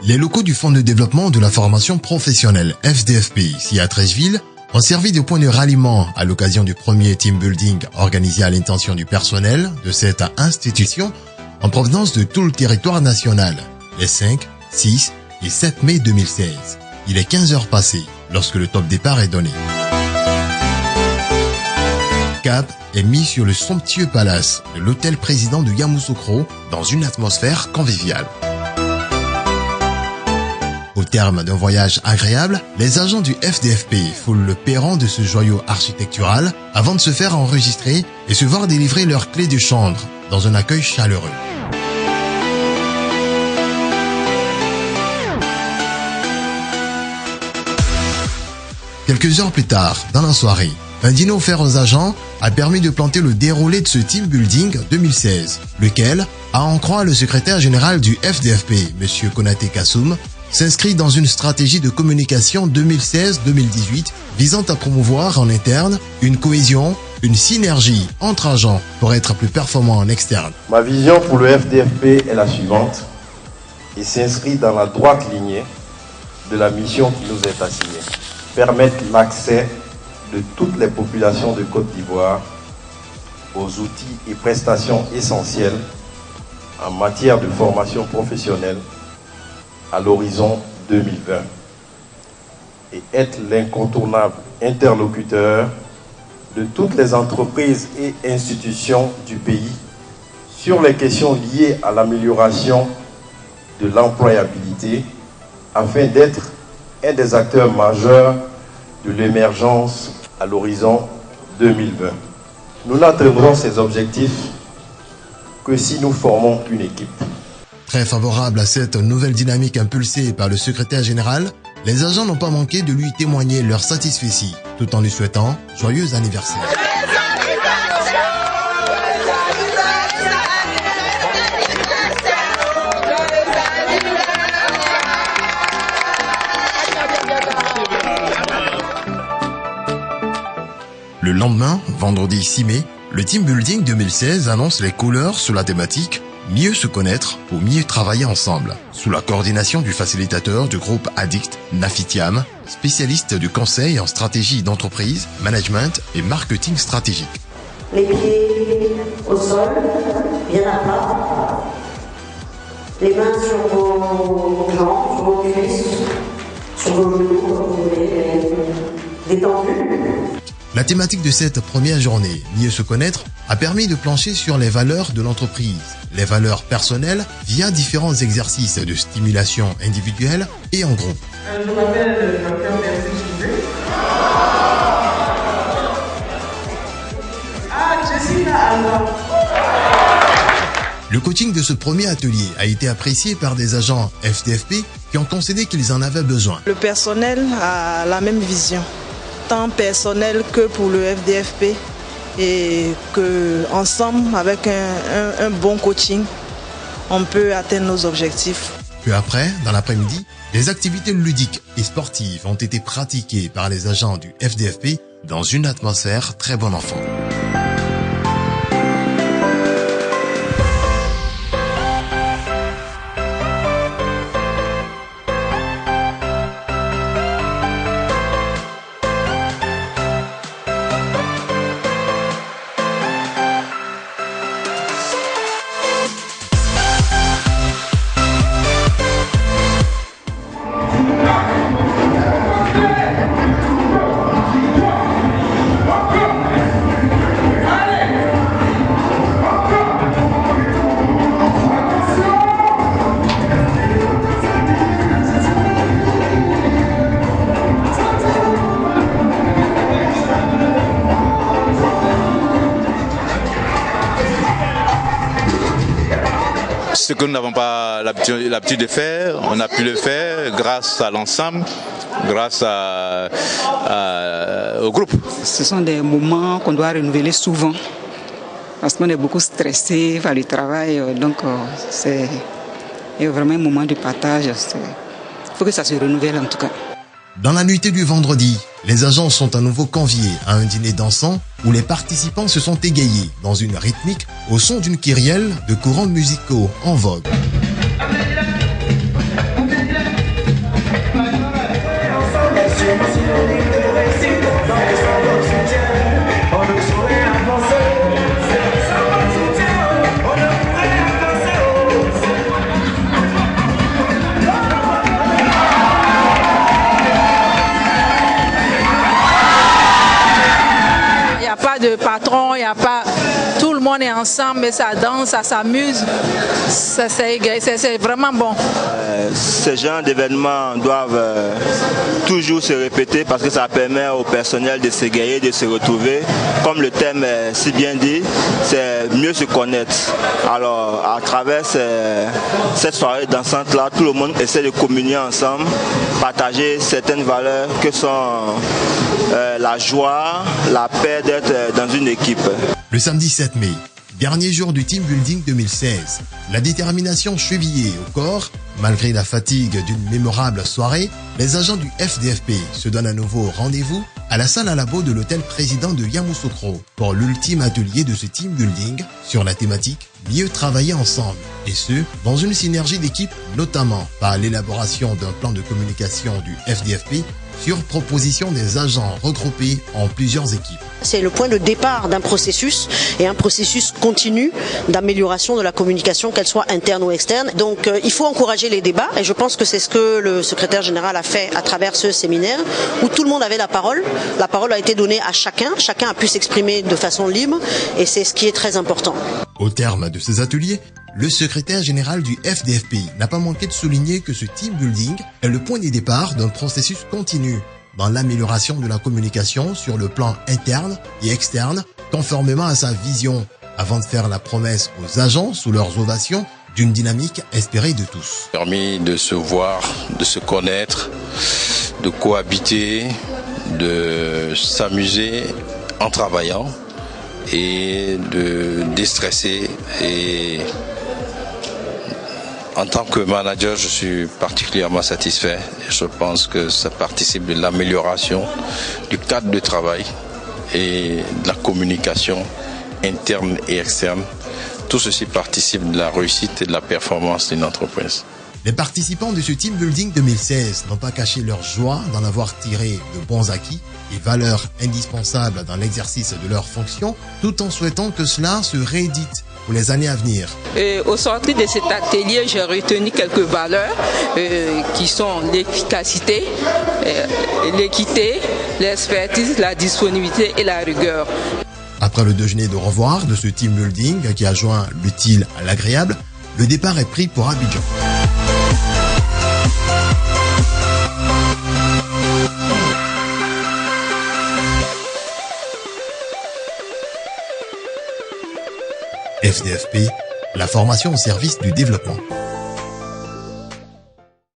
Les locaux du Fonds de développement de la formation professionnelle FDFP, ici à Treichville, ont servi de point de ralliement à l'occasion du premier team building organisé à l'intention du personnel de cette institution en provenance de tout le territoire national, les 5, 6 et 7 mai 2016. Il est 15 heures passées lorsque le top départ est donné. Cap est mis sur le somptueux palace de l'hôtel président de Yamoussoukro dans une atmosphère conviviale. Au terme d'un voyage agréable, les agents du FDFP foulent le perron de ce joyau architectural avant de se faire enregistrer et se voir délivrer leurs clés de chambre dans un accueil chaleureux. Quelques heures plus tard, dans la soirée, un dîner offert aux agents a permis de planter le déroulé de ce team building 2016, lequel, à en croire le secrétaire général du FDFP, M. Konaté Kassoum, s'inscrit dans une stratégie de communication 2016-2018 visant à promouvoir en interne une cohésion, une synergie entre agents pour être plus performants en externe. Ma vision pour le FDFP est la suivante et s'inscrit dans la droite lignée de la mission qui nous est assignée. Permettre l'accès de toutes les populations de Côte d'Ivoire aux outils et prestations essentielles en matière de formation professionnelle à l'horizon 2020 et être l'incontournable interlocuteur de toutes les entreprises et institutions du pays sur les questions liées à l'amélioration de l'employabilité afin d'être un des acteurs majeurs de l'émergence à l'horizon 2020. Nous n'atteindrons ces objectifs que si nous formons une équipe. Très favorable à cette nouvelle dynamique impulsée par le secrétaire général, les agents n'ont pas manqué de lui témoigner leur satisfaction, tout en lui souhaitant joyeux anniversaire. Le lendemain, vendredi 6 mai, le Team Building 2016 annonce les couleurs sur la thématique « Mieux se connaître pour mieux travailler ensemble » sous la coordination du facilitateur du groupe Addict, Nafitiam, spécialiste du conseil en stratégie d'entreprise, management et marketing stratégique. Les pieds au sol, bien à plat. Les mains sur vos jambes, sur vos cuisses, sur vos genoux, comme vous voulez, détendus. La thématique de cette première journée, Mieux se connaître, a permis de plancher sur les valeurs de l'entreprise, les valeurs personnelles via différents exercices de stimulation individuelle et en groupe. Je m'appelle Dr. Percy Chibé. Jessica Alba. Le coaching de ce premier atelier a été apprécié par des agents FDFP qui ont concédé qu'ils en avaient besoin. Le personnel a la même vision, tant personnel que pour le FDFP, et qu'ensemble, avec un bon coaching, on peut atteindre nos objectifs. Peu après, dans l'après-midi, des activités ludiques et sportives ont été pratiquées par les agents du FDFP dans une atmosphère très bon enfant. Ce que nous n'avons pas l'habitude de faire, on a pu le faire grâce à l'ensemble, grâce au groupe. Ce sont des moments qu'on doit renouveler souvent parce qu'on est beaucoup stressé par le travail, donc c'est vraiment un moment de partage. Il faut que ça se renouvelle en tout cas. Dans la nuitée du vendredi, les agents sont à nouveau conviés à un dîner dansant où les participants se sont égayés dans une rythmique au son d'une kyrielle de courants musicaux en vogue. de patron, il n'y a pas... Tout le monde est ensemble, ça danse, ça s'amuse. C'est vraiment bon. Ces genres d'événements doivent toujours se répéter parce que ça permet au personnel de s'égayer, de se retrouver. Comme le thème est si bien dit, c'est mieux se connaître. Alors, à travers cette soirée dansante-là, tout le monde essaie de communier ensemble, partager certaines valeurs que sont la joie, la paix d'être dans une équipe. Le samedi 7 mai, dernier jour du Team Building 2016, la détermination chevillée au corps, malgré la fatigue d'une mémorable soirée, les agents du FDFP se donnent à nouveau rendez-vous à la salle à labo de l'hôtel président de Yamoussoukro pour l'ultime atelier de ce Team Building sur la thématique mieux travailler ensemble. Et ce, dans une synergie d'équipe, notamment par l'élaboration d'un plan de communication du FDFP sur proposition des agents regroupés en plusieurs équipes. C'est le point de départ d'un processus et un processus continu d'amélioration de la communication, qu'elle soit interne ou externe. Donc il faut encourager les débats et je pense que c'est ce que le secrétaire général a fait à travers ce séminaire où tout le monde avait la parole. La parole a été donnée à chacun a pu s'exprimer de façon libre et c'est ce qui est très important. Au terme de ces ateliers, le secrétaire général du FDFP n'a pas manqué de souligner que ce team building est le point de départ d'un processus continu dans l'amélioration de la communication sur le plan interne et externe, conformément à sa vision, avant de faire la promesse aux agents sous leurs ovations d'une dynamique espérée de tous. Permis de se voir, de se connaître, de cohabiter, de s'amuser en travaillant et de déstresser. Et en tant que manager, je suis particulièrement satisfait. Je pense que ça participe de l'amélioration du cadre de travail et de la communication interne et externe. Tout ceci participe de la réussite et de la performance d'une entreprise. Les participants de ce Team Building 2016 n'ont pas caché leur joie d'en avoir tiré de bons acquis et valeurs indispensables dans l'exercice de leurs fonctions, tout en souhaitant que cela se réédite pour les années à venir. Au sortir de cet atelier, j'ai retenu quelques valeurs qui sont l'efficacité, l'équité, l'expertise, la disponibilité et la rigueur. Après le déjeuner de revoir de ce Team Building qui a joint l'utile à l'agréable, le départ est pris pour Abidjan. FDFP, la formation au service du développement.